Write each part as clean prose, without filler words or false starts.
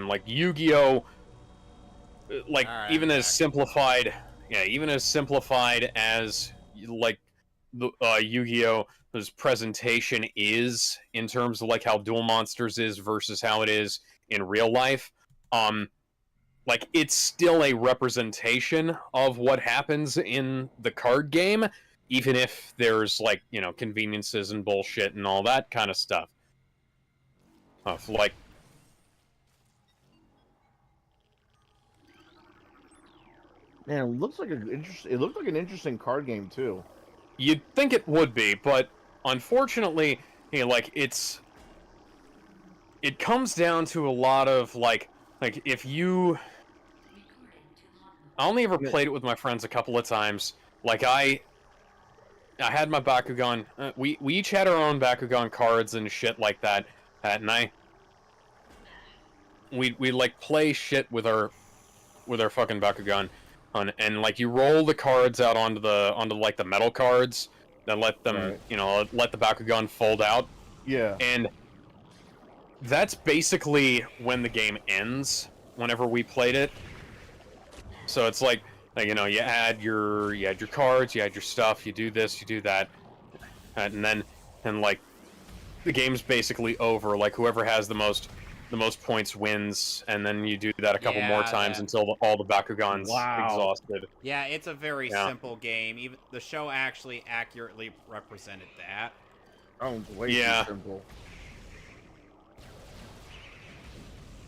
game. Like Yu-Gi-Oh, like right, even as simplified, even as simplified as like the Yu-Gi-Oh's presentation is in terms of like how Duel Monsters is versus how it is in real life. Like it's still a representation of what happens in the card game, even if there's like, you know, conveniences and bullshit and all that kind of stuff. Like, Man, it looks like it looked like an interesting card game too. you'd think it would be, but unfortunately, you know, like it comes down to a lot of like if you, I only ever played it with my friends a couple of times. Like I had my Bakugan. We each had our own Bakugan cards and shit like that. And we like play shit with our fucking Bakugan, and like you roll the cards out onto like the metal cards, then let them you know, let the Bakugan fold out. Yeah. And that's basically when the game ends. Whenever we played it. So it's like you know, you had your cards, you had your stuff, you do this, you do that, and like the game's basically over. Like whoever has the most points wins, and then you do that a couple more times until all the Bakugan's exhausted. Yeah, it's a very simple game. Even the show actually accurately represented that. Oh, way too simple.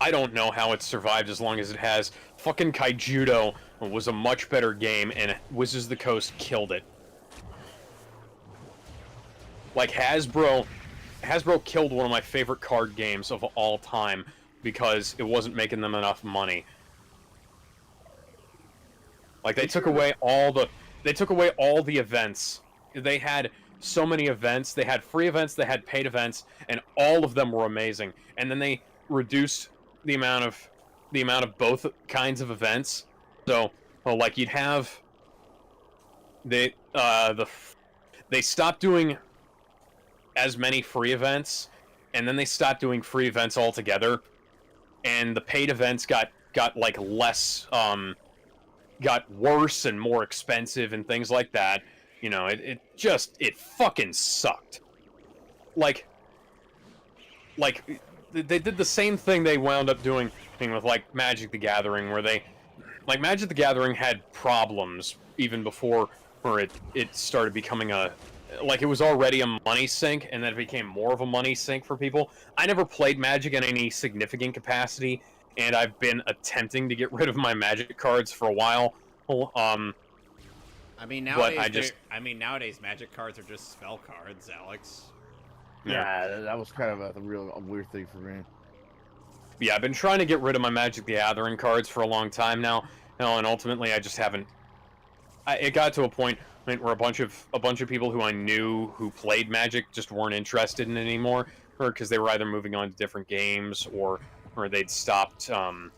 I don't know how it survived as long as it has. Fucking Kaijudo was a much better game, and Wizards of the Coast killed it. Like Hasbro killed one of my favorite card games of all time because it wasn't making them enough money. Like they took away all the events. They had so many events. They had free events, they had paid events, and all of them were amazing. And then they reduced the amount of both kinds of events. So, well, like you'd have they stopped doing as many free events, and then they stopped doing free events altogether, and the paid events got like less got worse and more expensive and things like that. You know, it fucking sucked. Like they did the same thing they wound up doing with like Magic the Gathering, where like Magic the Gathering had problems even before it started becoming like it was already a money sink, and then it became more of a money sink for people. I never played Magic in any significant capacity, and I've been attempting to get rid of my Magic cards for a while. I mean nowadays Magic cards are just spell cards, Alex. Yeah, that was kind of a weird thing for me. Yeah, I've been trying to get rid of my Magic the Gathering cards for a long time now, and ultimately I just haven't. It got to a point where a bunch of people who I knew who played Magic just weren't interested in it anymore, or because they were either moving on to different games, or they'd stopped, or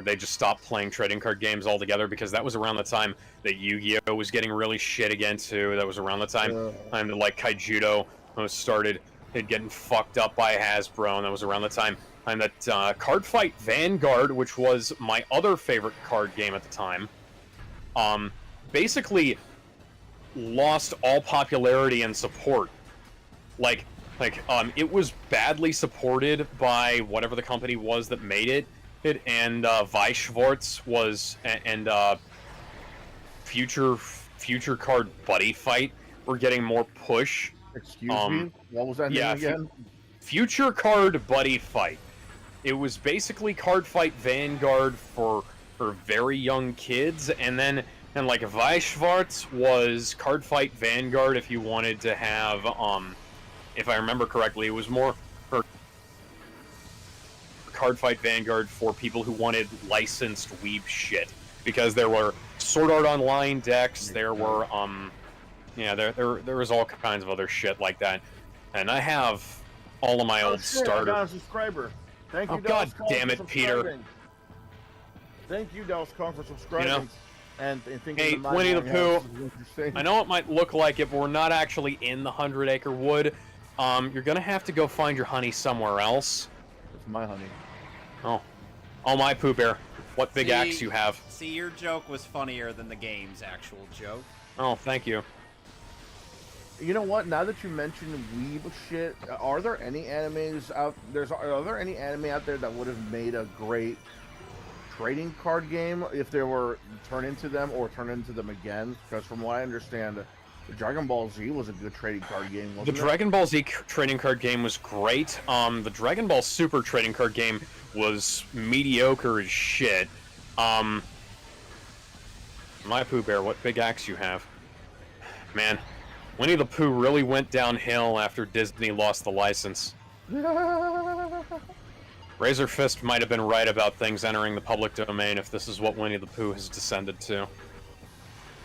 they just stopped playing trading card games altogether, because that was around the time that Yu-Gi-Oh was getting really shit again too. That was around the time that like Kaijudo started getting fucked up by Hasbro, and that was around the time that Card Fight Vanguard, which was my other favorite card game at the time, basically lost all popularity and support. It was badly supported by whatever the company was that made it, and Weisschwartz was, and Future Card Buddy Fight were getting more push. Excuse me? What was that name again? Future Card Buddy Fight. It was basically Card Fight Vanguard for very young kids, and like Weisschwartz was Card Fight Vanguard if you wanted to have, if I remember correctly, it was more for Card Fight Vanguard for people who wanted licensed weeb shit, because there were Sword Art Online decks, there were there was all kinds of other shit like that, and I have all of my old starter. I got a subscriber. Thank you, God damn it, Peter. Thank you, Dallas Kong, for subscribing. You know? And hey, Winnie the Pooh, I know it might look like it, but we're not actually in the 100 Acre Wood. You're gonna have to go find your honey somewhere else. my honey. Oh. Oh, my Pooh Bear. What big axe you have. See, your joke was funnier than the game's actual joke. Oh, thank you. You know what? Now that you mentioned weeb shit, are there any animes out are there any anime out there that would have made a great trading card game if they were turned into them or turned into them again? Because from what I understand, the Dragon Ball Z was a good trading card game, wasn't it? The Dragon Ball Z trading card game was great. The Dragon Ball Super trading card game was mediocre as shit. My Pooh Bear, what big axe you have? Man, Winnie the Pooh really went downhill after Disney lost the license. Razor Fist might have been right about things entering the public domain if this is what Winnie the Pooh has descended to.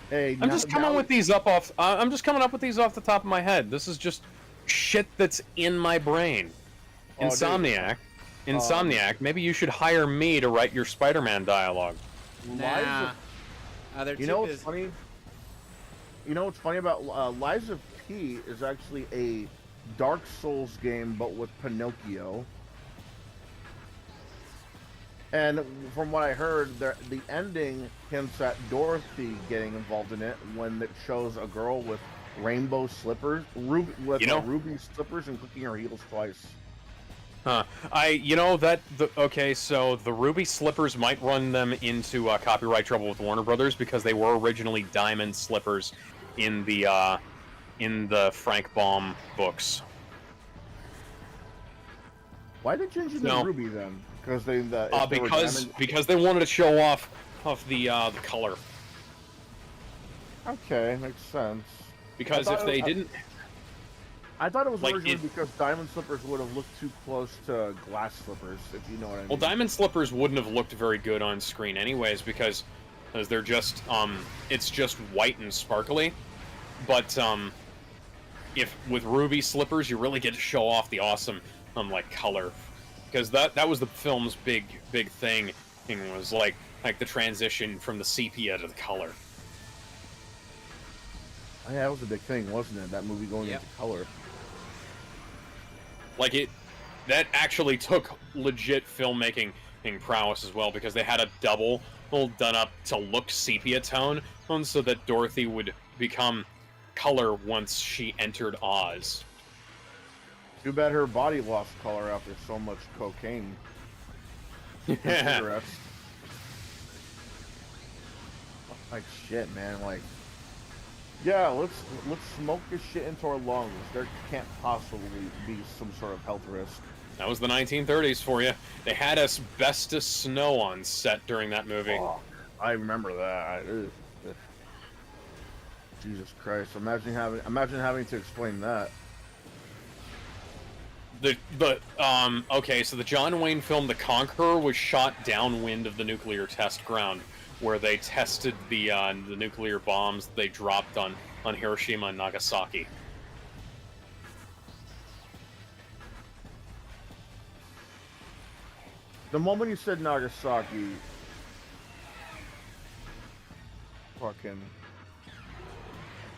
Hey, I'm just coming with these I'm just coming up with these off the top of my head. This is just shit that's in my brain. Insomniac, maybe you should hire me to write your Spider-Man dialogue. Nah. You know what's funny? You know what's funny about Lies of P is actually a Dark Souls game, but with Pinocchio. And from what I heard, the ending hints at Dorothy getting involved in it when it shows a girl with rainbow slippers, ruby slippers, and clicking her heels twice. Huh. Okay, so the ruby slippers might run them into copyright trouble with Warner Brothers because they were originally diamond slippers in the Frank Baum books. Why did they change it to ruby then? Because because they wanted to show off the color. Okay, makes sense. Because if they didn't, I thought it was originally because diamond slippers would have looked too close to glass slippers, if you know what I mean. Well, diamond slippers wouldn't have looked very good on screen anyways because they're just it's just white and sparkly. But if with ruby slippers, you really get to show off the awesome like color. Because that was the film's big thing. Was like the transition from the sepia to the color. Oh, yeah, that was a big thing, wasn't it? That movie going into color. Like that actually took legit filmmaking prowess as well because they had a double done up to look sepia tone, so that Dorothy would become color once she entered Oz. Too bad her body lost color after so much cocaine. Cigarettes. Like shit, man. Like, yeah, let's smoke this shit into our lungs. There can't possibly be some sort of health risk. That was the 1930s for you. They had asbestos snow on set during that movie. Oh, I remember that. Jesus Christ! Imagine having to explain that. Okay, so the John Wayne film The Conqueror was shot downwind of the nuclear test ground, where they tested the nuclear bombs they dropped on Hiroshima and Nagasaki. The moment you said Nagasaki,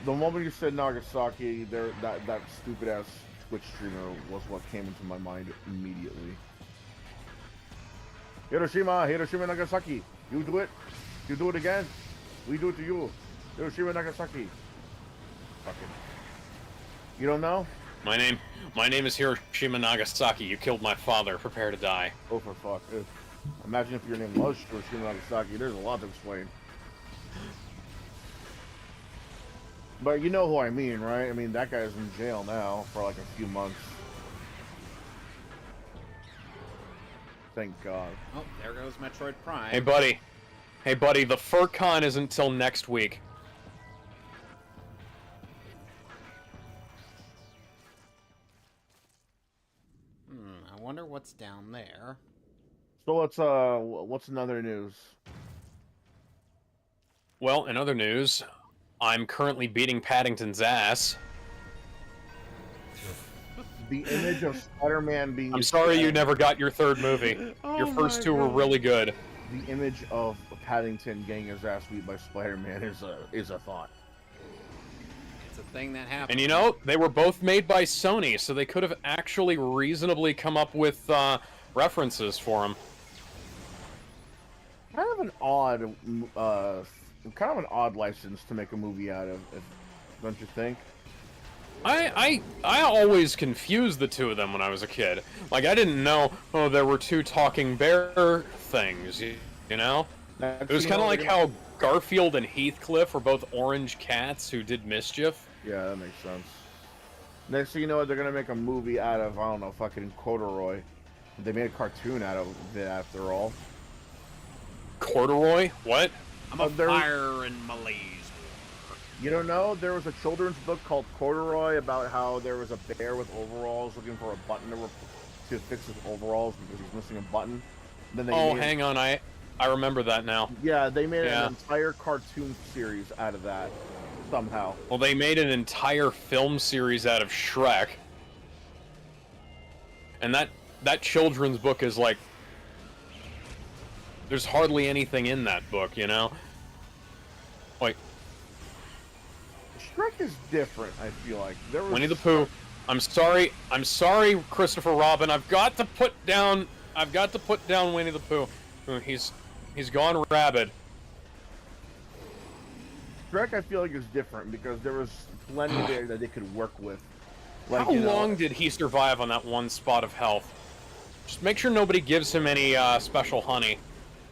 the moment you said Nagasaki, that stupid ass Twitch streamer was what came into my mind immediately. Hiroshima, Nagasaki. You do it. You do it again. We do it to you. Hiroshima, Nagasaki. Fucking. You don't know? My name is Hiroshima Nagasaki. You killed my father. Prepare to die. Oh, for fuck. Imagine if your name was Hiroshima Nagasaki. There's a lot to explain. But you know who I mean, right? I mean, that guy's in jail now for like a few months. Thank God. Oh, there goes Metroid Prime. Hey, buddy, the FurCon isn't till next week. I wonder what's down there. So what's another news? Well, in other news, I'm currently beating Paddington's ass. The image of Spider-Man being... I'm sorry you never got your third movie. Your first two were really good. The image of Paddington getting his ass beat by Spider-Man is a thought. It's a thing that happens. And you know, they were both made by Sony, so they could have actually reasonably come up with references for him. Kind of an odd license to make a movie out of, don't you think? I always confused the two of them when I was a kid. Like, I didn't know, oh, there were two talking bear things, you know? It was kind of like how Garfield and Heathcliff were both orange cats who did mischief. Yeah, that makes sense. Next thing you know, they're gonna make a movie out of, I don't know, fucking corduroy. They made a cartoon out of it after all. Corduroy? What? I'm a fire in Malaise. You don't know? There was a children's book called Corduroy about how there was a bear with overalls looking for a button to fix his overalls because he's missing a button. Then they hang on, I remember that now. Yeah, they made an entire cartoon series out of that somehow. Well, they made an entire film series out of Shrek. And that children's book is like, there's hardly anything in that book, you know? Like, Shrek is different, I feel like. Winnie the Pooh. I'm sorry, Christopher Robin. I've got to put down Winnie the Pooh. He's gone rabid. Shrek, I feel like, is different because there was plenty there that they could work with. Like, how long did he survive on that one spot of health? Just make sure nobody gives him any special honey.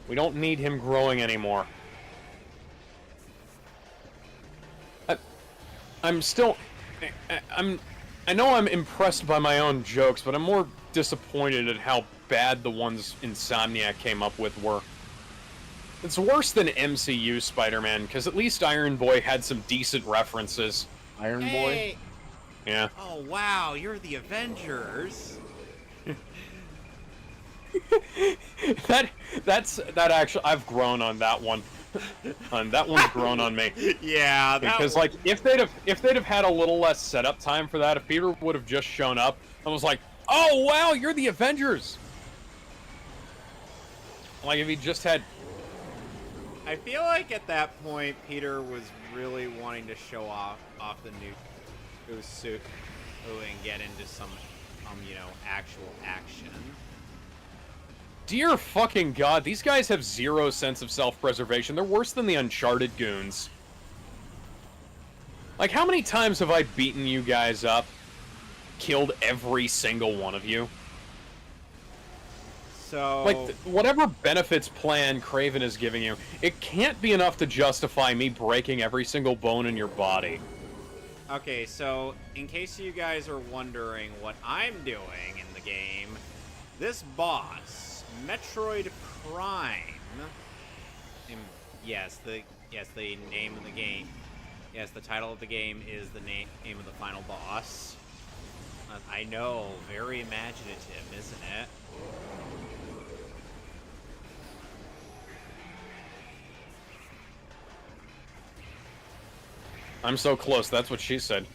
We don't need him growing anymore. I know I'm impressed by my own jokes, but I'm more disappointed at how bad the ones Insomniac came up with were. It's worse than MCU Spider-Man, because at least Iron Boy had some decent references. Iron Boy? Yeah. Oh, wow, you're the Avengers. That actually, I've grown on that one. That one's grown on me. Yeah, because like if they'd have had a little less setup time for that, if Peter would have just shown up and was like, "Oh wow, you're the Avengers," like if he just had. I feel like at that point Peter was really wanting to show off the new suit and get into some actual action. Dear fucking God, these guys have zero sense of self-preservation. They're worse than the Uncharted goons. Like, how many times have I beaten you guys up? Killed every single one of you? So... Like, whatever benefits plan Kraven is giving you, it can't be enough to justify me breaking every single bone in your body. Okay, so, in case you guys are wondering what I'm doing in the game, this boss... Metroid Prime. Yes, the name of the game. Yes, the title of the game is the name of the final boss. I know, very imaginative, isn't it? I'm so close, that's what she said.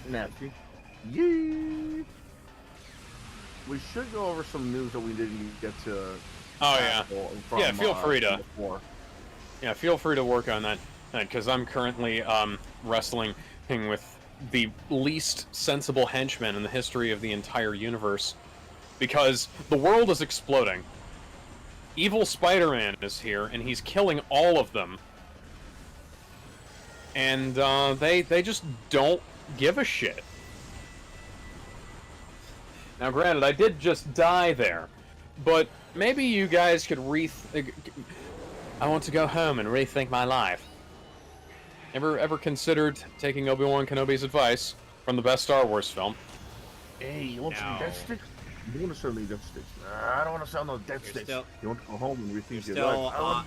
Nasty. Yee! We should go over some news that we didn't get to. Oh yeah. Yeah, feel free to. Yeah, feel free to work on that, because I'm currently wrestling with the least sensible henchman in the history of the entire universe, because the world is exploding. Evil Spider-Man is here, and he's killing all of them, and they just don't give a shit. Now, granted, I did just die there, but maybe you guys could I want to go home and rethink my life. Ever considered taking Obi-Wan Kenobi's advice from the best Star Wars film? Hey, you want some death sticks? You want to sell me death sticks? I don't want to sell no death sticks. You want to go home and rethink your life?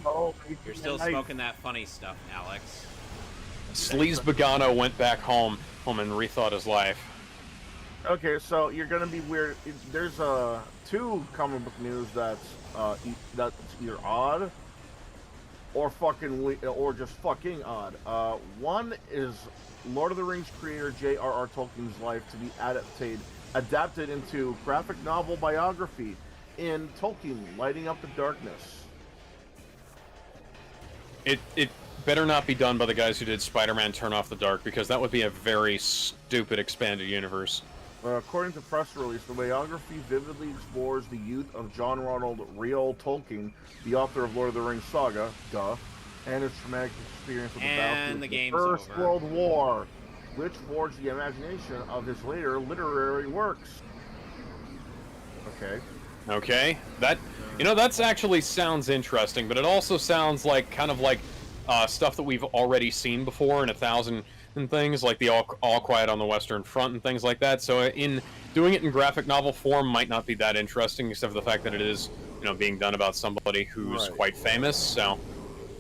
You're still smoking that funny stuff, Alex. Sleaze Begano went back home and rethought his life. Okay, so you're gonna be weird. There's two comic book news that's either odd or just fucking odd. One is Lord of the Rings creator J.R.R. Tolkien's life to be adapted into graphic novel biography in Tolkien, Lighting Up the Darkness. It better not be done by the guys who did Spider-Man Turn Off the Dark, because that would be a very stupid expanded universe. According to press release, the biography vividly explores the youth of John Ronald Reuel Tolkien, the author of Lord of the Rings saga, and his traumatic experience with the battlefield And the of the game's First over. World War, which forged the imagination of his later literary works. Okay. Okay, that's actually sounds interesting, but it also sounds like kind of like stuff that we've already seen before in 1,000 and things, like the All Quiet on the Western Front and things like that. So in doing it in graphic novel form might not be that interesting, except for the fact that it is, being done about somebody who's Right. quite famous. So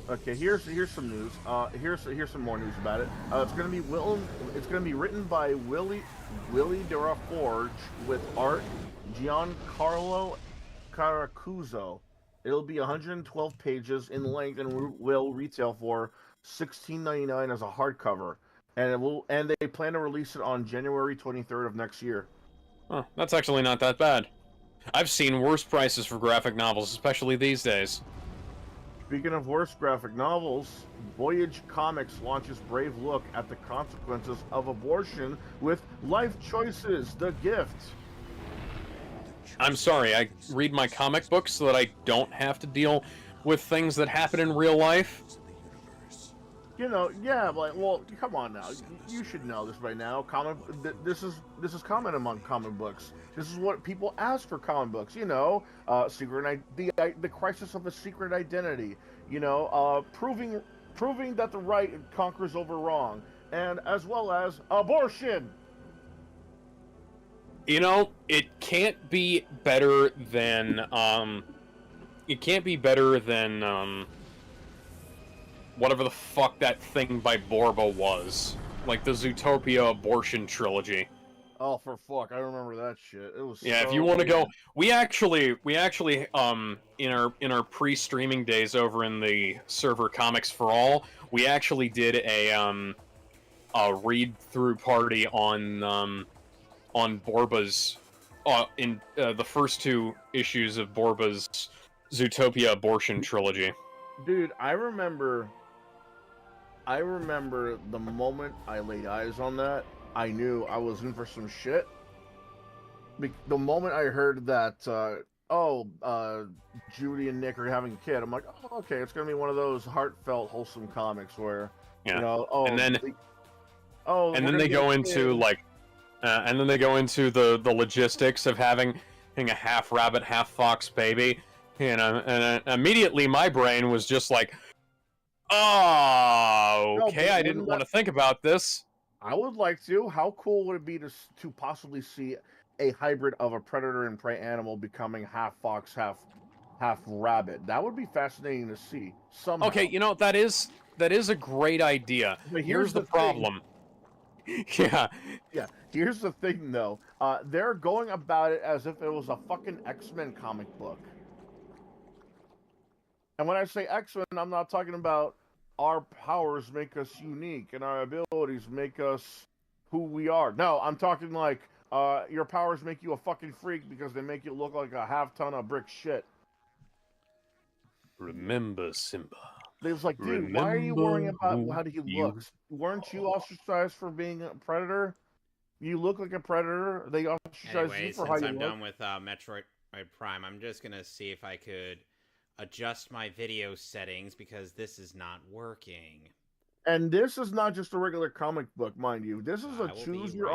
Okay, here's some news. Here's some more news about it. It's gonna be written by Willie DeRaforge with art Giancarlo Caracuzzo. It'll be 112 pages in length and will retail for $16.99 as a hardcover. And they plan to release it on January 23rd of next year. that's actually not that bad. I've seen worse prices for graphic novels, especially these days. Speaking of worse graphic novels, Voyage Comics launches brave look at the consequences of abortion with Life Choices: The Gift. I'm sorry, I read my comic books so that I don't have to deal with things that happen in real life. Yeah, like, well, come on now. You should know this by now. This is common among comic books. This is what people ask for comic books. The crisis of a secret identity. Proving that the right conquers over wrong, and as well as abortion. It can't be better than whatever the fuck that thing by Borba was. Like the Zootopia abortion trilogy. Oh, for fuck! I remember that shit. It was Yeah, if so you want to go, good. we actually in our pre-streaming days over in the server Comics for All, we actually did a read through party on Borba's in the first two issues of Borba's Zootopia abortion trilogy. Dude, I remember the moment I laid eyes on that, I knew I was in for some shit. The moment I heard that, Judy and Nick are having a kid, I'm like, oh, okay, it's gonna be one of those heartfelt, wholesome comics where, Yeah, oh, and then oh, and we're then gonna they get go a into kid. like, and then they go into the logistics of having a half rabbit, half fox baby. And immediately my brain was just like, oh, No, okay, but I didn't wouldn't want that? to think about this. I would like to. How cool would it be to possibly see a hybrid of a predator and prey animal becoming half fox, half rabbit? That would be fascinating to see Okay, somehow. that is a great idea. But Here's here's the the thing. problem. Yeah, Yeah, here's the thing though. They're going about it as if it was a fucking X-Men comic book. And when I say X-Men, I'm not talking about our powers make us unique and our abilities make us who we are. No, I'm talking like your powers make you a fucking freak because they make you look like a half ton of brick shit. remember Simba. They was like, dude, why are you worrying Remember about who how he you looks? Weren't you are. ostracized for being a predator? You look like a predator. They ostracize you Anyway, for how since you I'm look. done with Metroid Prime, I'm just gonna see if I could adjust my video settings because this is not working. And this is not just a regular comic book, mind you. This is a I will be choose your right